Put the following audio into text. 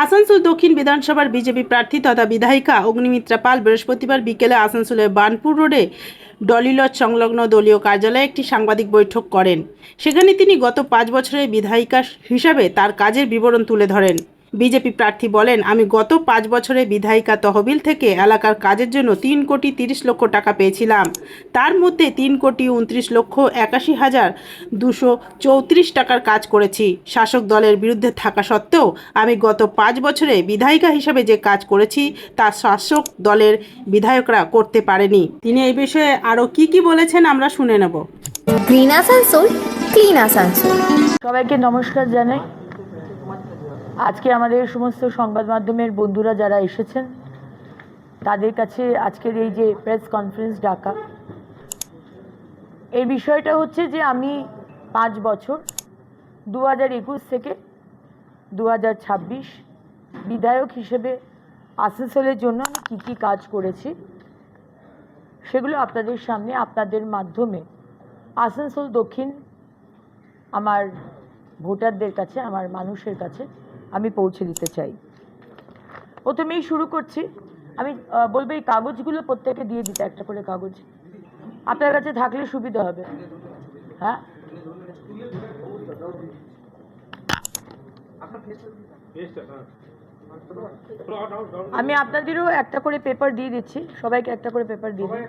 আসানসোল দক্ষিণ বিধানসভার বিজেপি প্রার্থী তথা বিধায়িকা অগ্নিমিত্রা পাল বৃহস্পতিবার বিকেলে আসানসোলের বার্নপুর রোডে ডলি লজ সংলগ্ন দলীয় কার্যালয়ে একটি সাংবাদিক বৈঠক করেন। সেখানে তিনি গত ৫ বছরের বিধায়িকা হিসাবে তার কাজের বিবরণ তুলে ধরেন। বিজেপি প্রার্থী বলেন, আমি গত ৫ বছরে বিধায়িকা তহবিল থেকে এলাকার কাজের জন্য ৩,৩০,০০,০০০ টাকা পেয়েছিলাম। তার মধ্যে ৩,২৯,৮১,২৩৪ টাকার কাজ করেছি। শাসক দলের বিরুদ্ধে থাকা সত্ত্বেও আমি গত ৫ বছরে বিধায়িকা হিসাবে যে কাজ করেছি তা শাসক দলের বিধায়করা করতে পারেনি। তিনি এই বিষয়ে আরও কি বলেছেন আমরা শুনে নেব। Green Asansol, clean Asansol. সবাইকে নমস্কার জানাই। আজকে আমাদের সমস্ত সংবাদ মাধ্যমের বন্ধুরা যারা এসেছেন তাদের কাছে আজকের এই যে প্রেস কনফারেন্স ডাকা, এর বিষয়টা হচ্ছে যে আমি ৫ বছর ২০২১ থেকে ২০২৬ বিধায়ক হিসেবে আসানসোলের জন্য আমি কী কাজ করেছি সেগুলো আপনাদের সামনে আপনাদের মাধ্যমে আসানসোল দক্ষিণ আমার ভোটারদের কাছে, আমার মানুষের কাছে আমি পৌঁছে দিতে চাই। প্রথমেই শুরু করছি, আমি বলবো এই কাগজগুলো প্রত্যেকে দিয়ে দিতে, একটা করে কাগজ আপনার কাছে থাকলে সুবিধা হবে। হ্যাঁ, আমি আপনাদেরও একটা করে পেপার দিয়ে দিচ্ছি, সবাইকে একটা করে পেপার দিয়ে দিই।